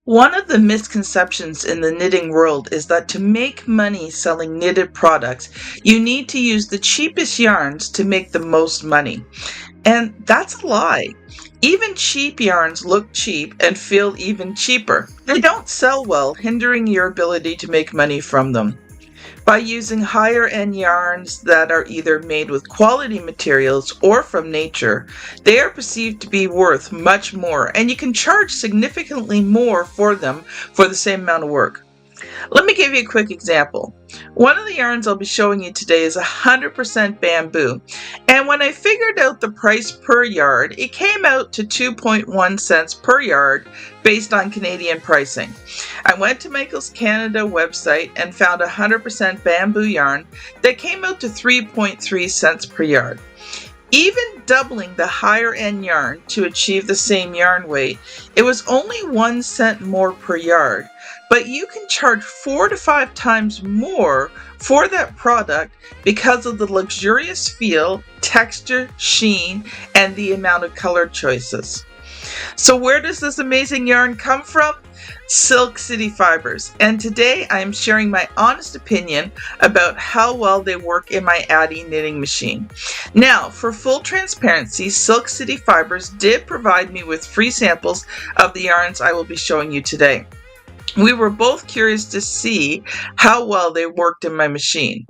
One of the misconceptions in the knitting world is that to make money selling knitted products, you need to use the cheapest yarns to make the most money. And that's a lie. Even cheap yarns look cheap and feel even cheaper. They don't sell well, hindering your ability to make money from them. By using higher end yarns that are either made with quality materials or from nature, they are perceived to be worth much more, and you can charge significantly more for them for the same amount of work. Let me give you a quick example. One of the yarns I'll be showing you today is 100% bamboo, and when I figured out the price per yard, it came out to 2.1 cents per yard based on Canadian pricing. I went to Michaels Canada website and found 100% bamboo yarn that came out to 3.3 cents per yard. Even doubling the higher end yarn to achieve the same yarn weight, it was only 1 cent more per yard, but you can charge 4 to 5 times more for that product because of the luxurious feel, texture, sheen, and the amount of color choices. So where does this amazing yarn come from? Silk City Fibers, and today I am sharing my honest opinion about how well they work in my Addi knitting machine. Now, for full transparency, Silk City Fibers did provide me with free samples of the yarns I will be showing you today. We were both curious to see how well they worked in my machine.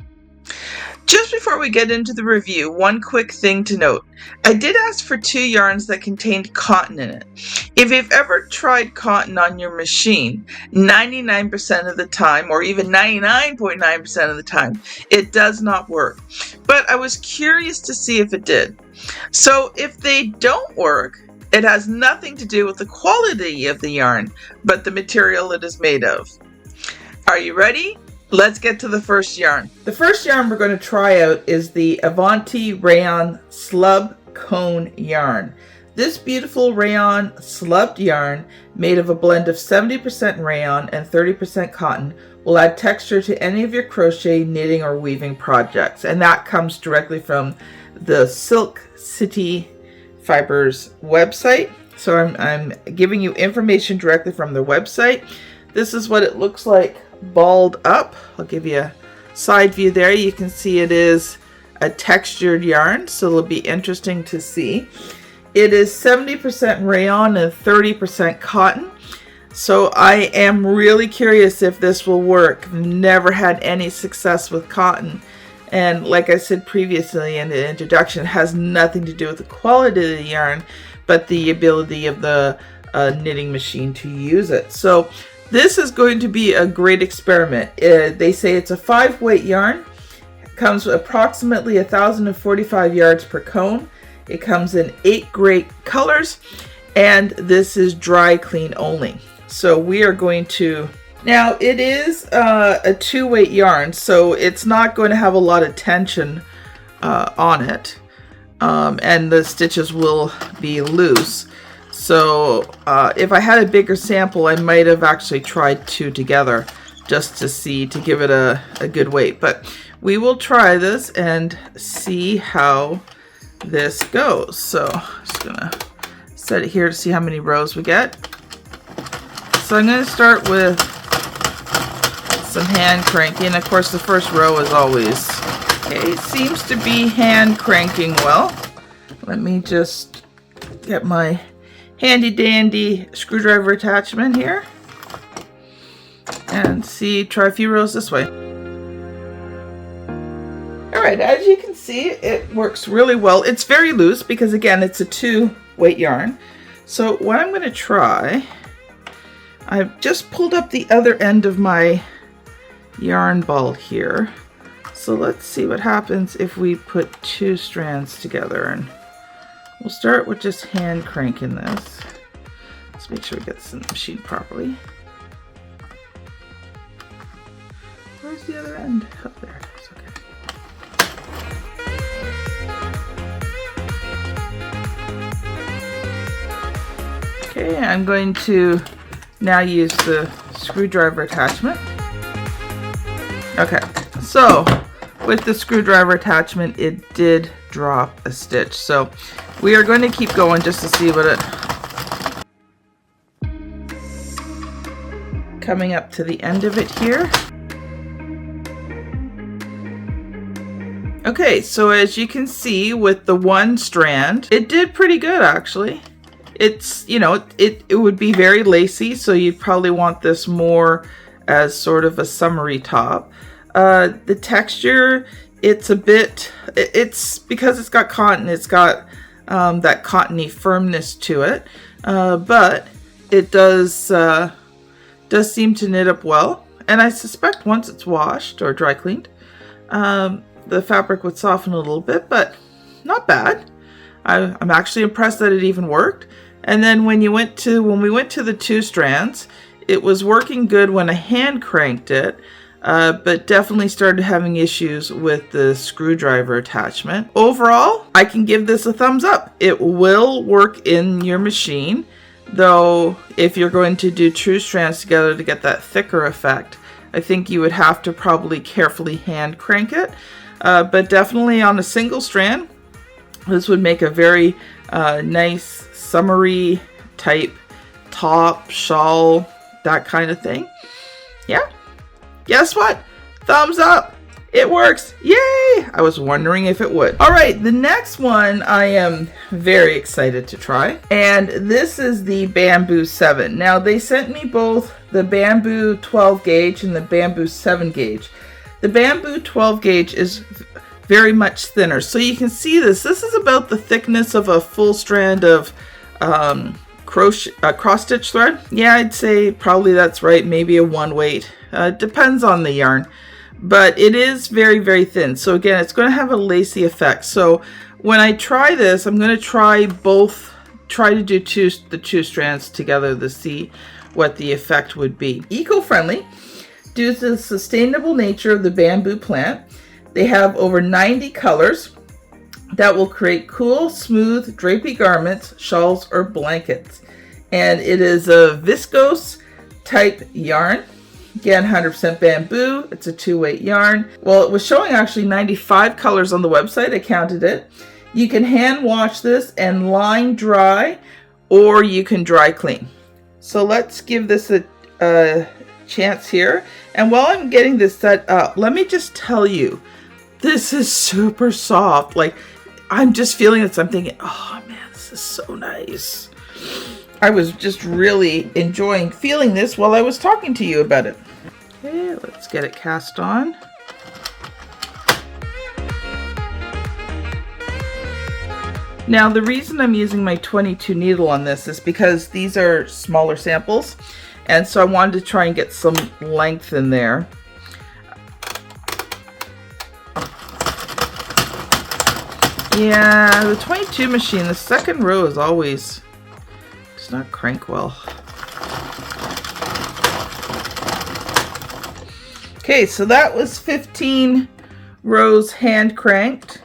Just before we get into the review, one quick thing to note. I did ask for 2 yarns that contained cotton in it. If you've ever tried cotton on your machine, 99% of the time, or even 99.9% of the time, it does not work. But I was curious to see if it did. So if they don't work, it has nothing to do with the quality of the yarn, but the material it is made of. Are you ready? Let's get to the first yarn. The first yarn we're going to try out is the Avanti Rayon Slub Cone yarn. This beautiful rayon slubbed yarn, made of a blend of 70% rayon and 30% cotton, will add texture to any of your crochet, knitting, or weaving projects. And that comes directly from the Silk City Fibers website. So I'm giving you information directly from their website. This is what it looks like balled up. I'll give you a side view there. You can see it is a textured yarn, so it'll be interesting to see. It is 70% rayon and 30% cotton. So I am really curious if this will work. Never had any success with cotton. And like I said previously in the introduction, it has nothing to do with the quality of the yarn, but the ability of the knitting machine to use it. So this is going to be a great experiment. They say it's a 5-weight yarn. It comes with approximately 1,045 yards per cone. It comes in 8 great colors, and this is dry clean only. So we are going to, now it is a 2-weight yarn, so it's not going to have a lot of tension on it, and the stitches will be loose. So if I had a bigger sample, I might have actually tried 2 together just to see, to give it a good weight. But we will try this and see how this goes. So I'm just gonna set it here to see how many rows we get. So I'm gonna start with some hand cranking. Of course, the first row is always, okay, seems to be hand cranking well. Let me just get my handy dandy screwdriver attachment here and try a few rows this way. Alright, as you can see, it works really well. It's very loose because, again, it's a 2-weight yarn. So what I'm going to try, I've just pulled up the other end of my yarn ball here. So let's see what happens if we put 2 strands together. And we'll start with just hand cranking this. Let's make sure we get this in the machine properly. Where's the other end? Oh, there it is. Okay. Okay, I'm going to now use the screwdriver attachment. Okay, so with the screwdriver attachment, it did drop a stitch. So we are going to keep going just to see what it coming up to the end of it here. Okay, so as you can see with the one strand, it did pretty good actually. It's, you know, it would be very lacy, so you'd probably want this more as sort of a summery top. The texture, it's a bit, it's because it's got cotton, it's got that cottony firmness to it, but it does seem to knit up well. And I suspect once it's washed or dry cleaned, the fabric would soften a little bit, but not bad. I'm actually impressed that it even worked. And then when we went to the two strands, it was working good when I hand cranked it, but definitely started having issues with the screwdriver attachment. Overall, I can give this a thumbs up. It will work in your machine, though if you're going to do two strands together to get that thicker effect, I think you would have to probably carefully hand crank it. But definitely on a single strand, this would make a very nice summery type top, shawl, that kind of thing. Yeah, guess what? Thumbs up. It works. Yay! I was wondering if it would. All right, the next one I am very excited to try, and this is the Bamboo 7. Now they sent me both the Bamboo 12 gauge and the Bamboo 7 gauge. The Bamboo 12 gauge is very much thinner, so you can see this. This is about the thickness of a full strand of cross stitch thread. Yeah, I'd say probably that's right, maybe a 1 weight. Depends on the yarn, but it is very, very thin. So again, it's going to have a lacy effect. So when I try this, I'm going to try to do the two strands together to see what the effect would be. Eco-friendly. Due to the sustainable nature of the bamboo plant, they have over 90 colors that will create cool, smooth, drapey garments, shawls, or blankets. And it is a viscose type yarn. Again, 100% bamboo. It's a 2-weight yarn. Well, it was showing actually 95 colors on the website. I counted it. You can hand wash this and line dry, or you can dry clean. So let's give this a chance here. And while I'm getting this set up, let me just tell you, this is super soft. Like, I'm just feeling it. So I'm thinking, oh man, this is so nice. I was just really enjoying feeling this while I was talking to you about it. Okay, let's get it cast on. Now, the reason I'm using my 22 needle on this is because these are smaller samples, and so I wanted to try and get some length in there. Yeah, the 22 machine, the second row is always does not crank well. Okay, so that was 15 rows hand cranked.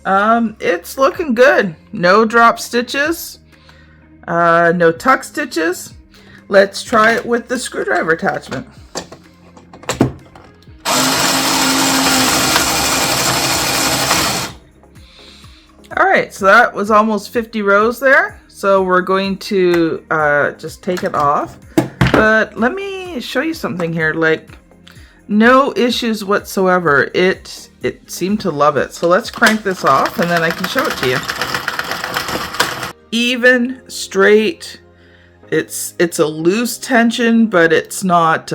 It's looking good. No drop stitches, no tuck stitches. Let's try it with the screwdriver attachment. All right, so that was almost 50 rows there. So we're going to just take it off. But let me show you something here. Like, no issues whatsoever. It seemed to love it. So let's crank this off and then I can show it to you. Even, straight. It's a loose tension, but it's not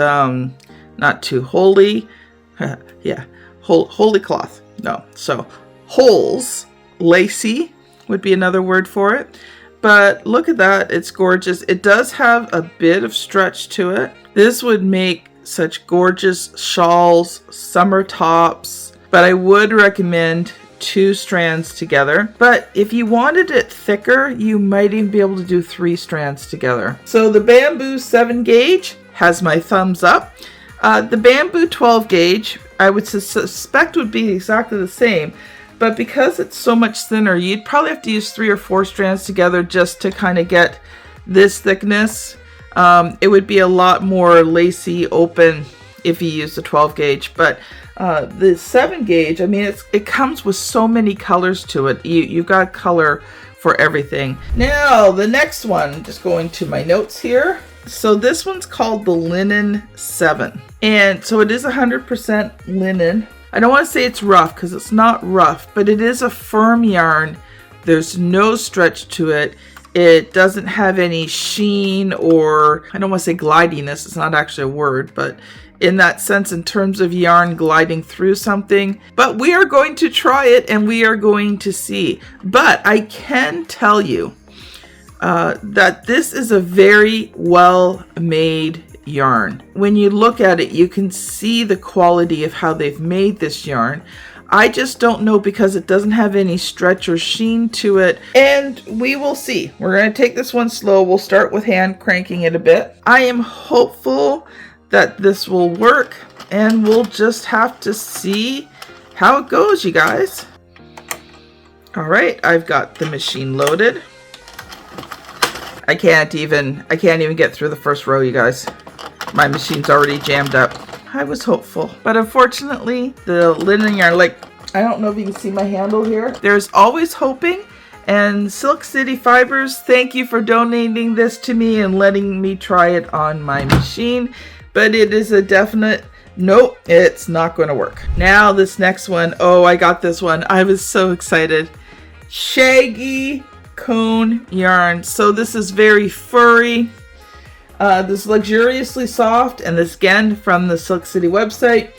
too holy. Yeah, holy cloth. No, so holes, lacy would be another word for it. But look at that, it's gorgeous. It does have a bit of stretch to it. This would make such gorgeous shawls, summer tops, but I would recommend 2 strands together. But if you wanted it thicker, you might even be able to do 3 strands together. So the Bamboo 7 gauge has my thumbs up. The Bamboo 12 gauge, I would suspect would be exactly the same, but because it's so much thinner, you'd probably have to use 3 or 4 strands together just to kind of get this thickness. It would be a lot more lacy, open if you use the 12 gauge, but the 7 gauge, I mean, it comes with so many colors to it. You've got color for everything. Now, the next one, just going to my notes here. So this one's called the Linen 7. And so it is 100% linen. I don't want to say it's rough because it's not rough, but it is a firm yarn. There's no stretch to it. It doesn't have any sheen, or I don't want to say glidiness. It's not actually a word, but in that sense, in terms of yarn gliding through something. But we are going to try it and we are going to see. But I can tell you that this is a very well made yarn. When you look at it, you can see the quality of how they've made this yarn. I just don't know because it doesn't have any stretch or sheen to it, and we will see. We're going to take this one slow. We'll start with hand cranking it a bit. I am hopeful that this will work, and we'll just have to see how it goes, you guys. All right, I've got the machine loaded. I can't even get through the first row, you guys. My machine's already jammed up. I was hopeful, but unfortunately the linen yarn, like, I don't know if you can see my handle here. There's always hoping. And Silk City Fibers, thank you for donating this to me and letting me try it on my machine. But it is a definite nope, it's not going to work. Now this next one, oh, I got this one. I was so excited. Shaggy cone yarn. So this is very furry. This is luxuriously soft, and this again from the Silk City website.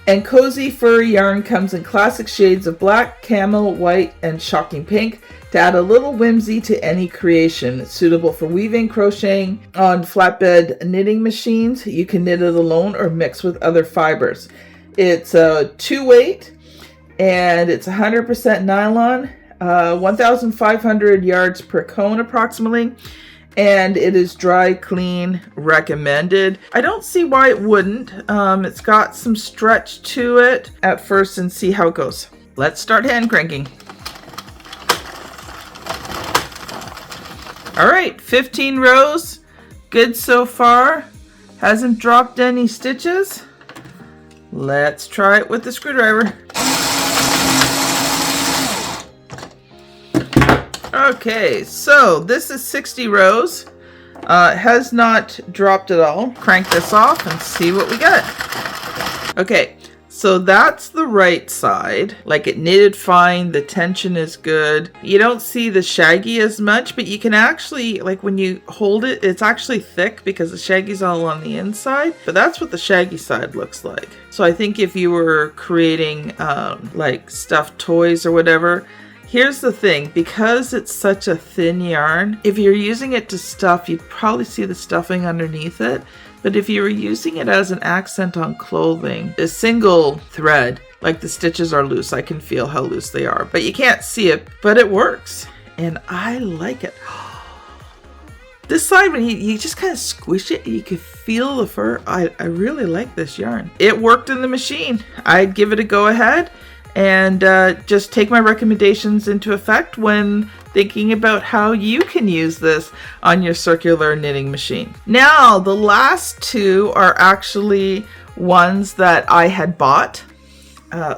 And cozy furry yarn comes in classic shades of black, camel, white, and shocking pink to add a little whimsy to any creation. It's suitable for weaving, crocheting on flatbed knitting machines. You can knit it alone or mix with other fibers. It's a 2-weight, and it's 100% nylon, 1,500 yards per cone approximately. And it is dry clean recommended. I don't see why it wouldn't. It's got some stretch to it at first and see how it goes. Let's start hand cranking. All right, 15 rows. Good so far. Hasn't dropped any stitches. Let's try it with the screwdriver. Okay, so this is 60 rows. Has not dropped at all. Crank this off and see what we get. Okay, so that's the right side. Like, it knitted fine, the tension is good. You don't see the shaggy as much, but you can actually, like, when you hold it, it's actually thick because the shaggy's all on the inside. But that's what the shaggy side looks like. So I think if you were creating like stuffed toys or whatever, here's the thing, because it's such a thin yarn, if you're using it to stuff, you'd probably see the stuffing underneath it. But if you were using it as an accent on clothing, a single thread, like the stitches are loose, I can feel how loose they are, but you can't see it, but it works. And I like it. This side, when you just kind of squish it, you can feel the fur. I really like this yarn. It worked in the machine. I'd give it a go ahead. And just take my recommendations into effect when thinking about how you can use this on your circular knitting machine. Now, the last two are actually ones that I had bought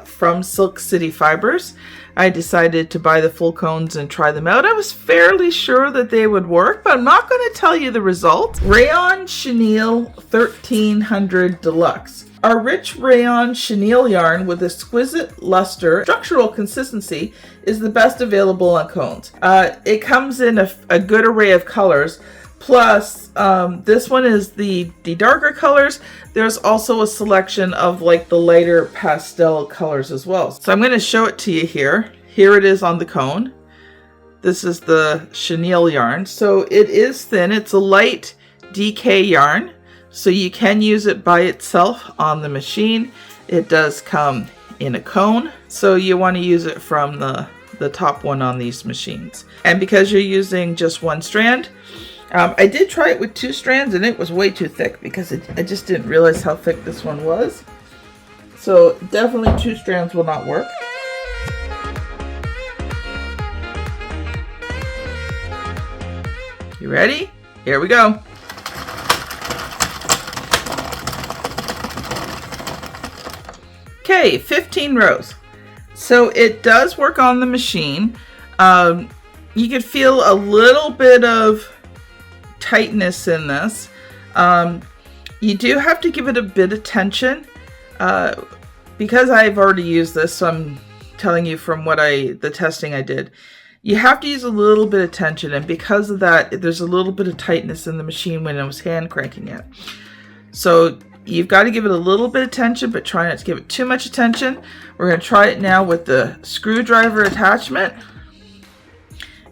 from Silk City Fibers. I decided to buy the full cones and try them out. I was fairly sure that they would work, but I'm not going to tell you the result. Rayon Chenille 1300 Deluxe. Our rich rayon chenille yarn with exquisite luster, structural consistency is the best available on cones. It comes in a good array of colors. Plus, this one is the darker colors. There's also a selection of like the lighter pastel colors as well. So I'm going to show it to you here. Here it is on the cone. This is the chenille yarn. So it is thin. It's a light DK yarn. So you can use it by itself on the machine. It does come in a cone. So you want to use it from the top one on these machines. And because you're using just one strand, I did try it with 2 strands and it was way too thick because I just didn't realize how thick this one was. So definitely 2 strands will not work. You ready? Here we go. Okay, 15 rows. So it does work on the machine. You could feel a little bit of tightness in this. You do have to give it a bit of tension. Because I've already used this, so I'm telling you from the testing I did. You have to use a little bit of tension, and because of that, there's a little bit of tightness in the machine when I was hand cranking it. So you've got to give it a little bit of tension, but try not to give it too much attention. We're going to try it now with the screwdriver attachment,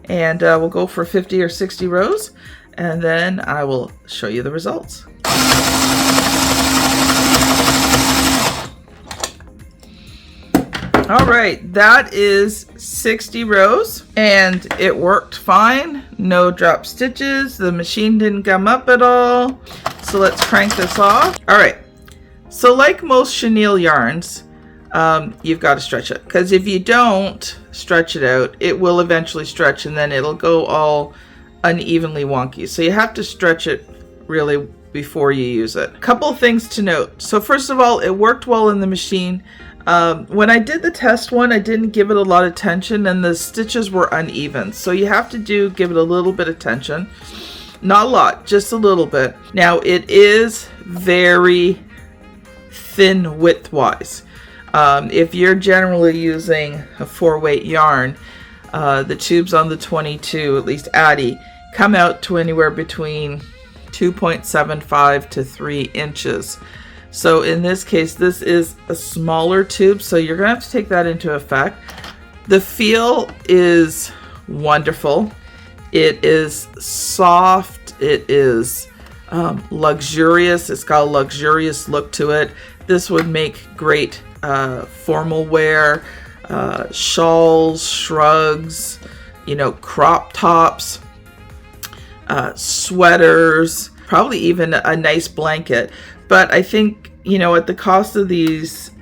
and we'll go for 50 or 60 rows, and then I will show you the results. All right, that is 60 rows, and it worked fine. No drop stitches. The machine didn't gum up at all. So let's crank this off. All right, so like most chenille yarns, you've got to stretch it, because if you don't stretch it out, it will eventually stretch and then it'll go all unevenly wonky. So you have to stretch it really before you use it. A couple of things to note. So first of all, it worked well in the machine. When I did the test one, I didn't give it a lot of tension and the stitches were uneven. So you have to give it a little bit of tension. Not a lot, just a little bit. Now it is very thin widthwise. If you're generally using a 4-weight yarn, the tubes on the 22, at least Addi, come out to anywhere between 2.75 to 3 inches. So in this case, this is a smaller tube, so you're going to have to take that into effect. The feel is wonderful. It is soft. It is luxurious. It's got a luxurious look to it. This would make great formal wear, shawls, shrugs, crop tops, sweaters, probably even a nice blanket. But I think, at the cost of these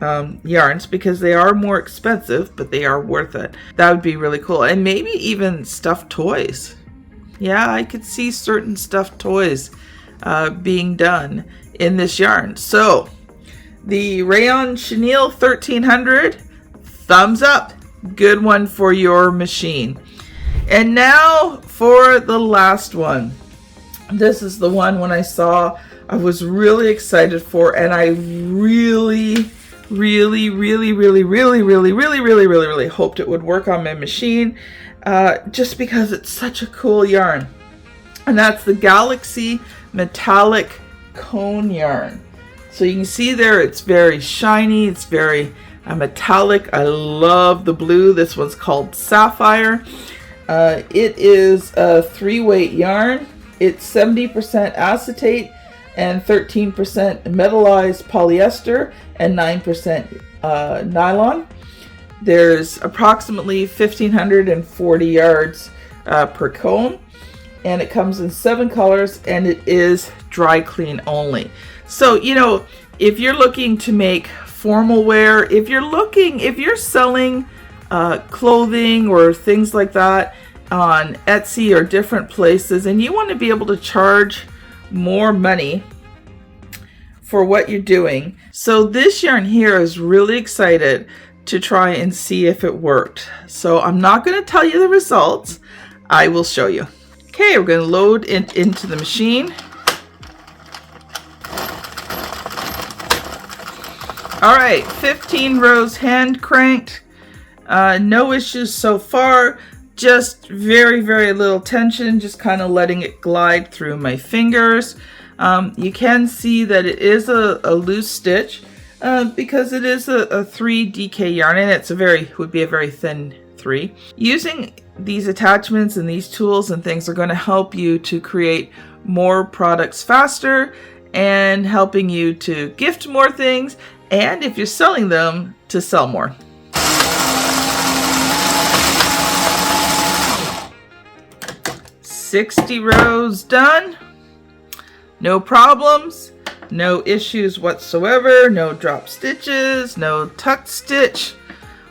yarns, because they are more expensive, but they are worth it, that would be really cool. And maybe even stuffed toys. Yeah, I could see certain stuffed toys being done in this yarn. So, the Rayon Chenille 1300, thumbs up. Good one for your machine. And now for the last one. This is the one when I saw I was really excited for, and I really hoped it would work on my machine, just because it's such a cool yarn. And that's the Galaxy Metallic Cone yarn. So you can see there, it's very shiny, it's very metallic. I love the blue. This one's called Sapphire. It is a 3-weight yarn. It's 70% acetate and 13% metallized polyester and 9% nylon. There's approximately 1,540 yards per cone, and it comes in 7 colors, and it is dry clean only. So, if you're looking to make formal wear, if you're selling clothing or things like that on Etsy or different places, and you want to be able to charge more money for what you're doing. So this yarn here is really excited to try and see if it worked. So I'm not going to tell you the results. I will show you. Okay, we're going to load it into the machine. All right, 15 rows hand cranked. No issues so far. Just very little tension, just kind of letting it glide through my fingers. You can see that it is a loose stitch because it is a 3 DK yarn, and it would be a very thin 3. Using these attachments and these tools and things are going to help you to create more products faster and helping you to gift more things, and if you're selling them, to sell more. "60 rows done. No problems, no issues whatsoever, no drop stitches, no tuck stitch.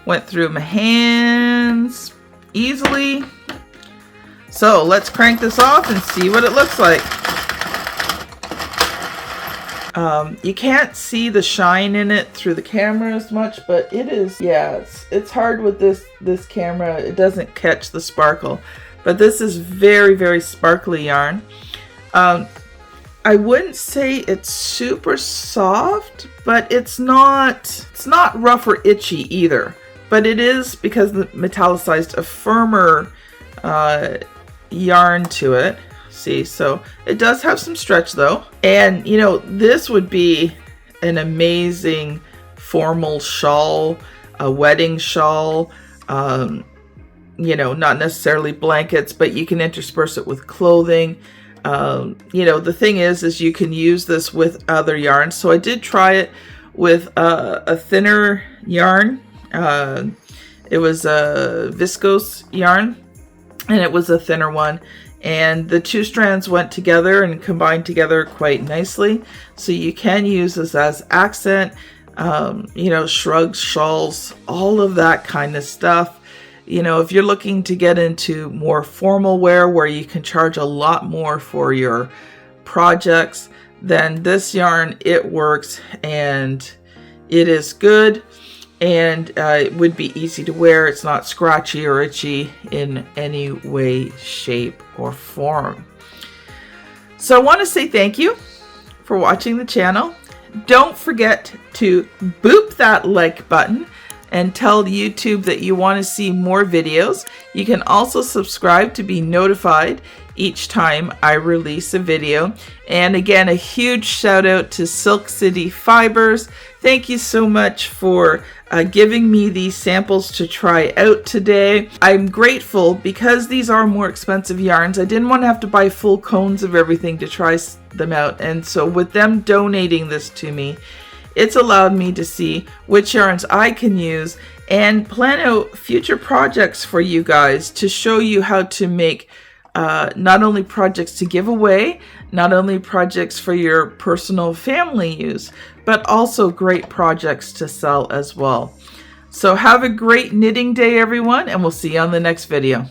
Went through my hands easily. So let's crank this off and see what it looks like. You can't see the shine in it through the camera as much, but it is, yeah, it's hard with this camera. It doesn't catch the sparkle. But this is very sparkly yarn. I wouldn't say it's super soft, but it's not rough or itchy either. But it is, because the metallicized, a firmer yarn to it. See, so it does have some stretch though. And you know, this would be an amazing formal shawl, a wedding shawl, you know, not necessarily blankets, but you can intersperse it with clothing. You know, the thing is you can use this with other yarns. So I did try it with a thinner yarn. It was a viscose yarn, and it was a thinner one. And the two strands went together and combined together quite nicely. So you can use this as accent, you know, shrugs, shawls, all of that kind of stuff. You know, if you're looking to get into more formal wear where you can charge a lot more for your projects, then this yarn, it works and it is good. And it would be easy to wear. It's not scratchy or itchy in any way, shape, or form. So I want to say thank you for watching the channel. Don't forget to boop that like button and tell YouTube that you want to see more videos. You can also subscribe to be notified each time I release a video. And again, a huge shout out to Silk City Fibers. Thank you so much for giving me these samples to try out today. I'm grateful because these are more expensive yarns. I didn't want to have to buy full cones of everything to try them out. And so with them donating this to me, it's allowed me to see which yarns I can use and plan out future projects for you guys to show you how to make not only projects to give away, not only projects for your personal family use, but also great projects to sell as well. So have a great knitting day, everyone, and we'll see you on the next video.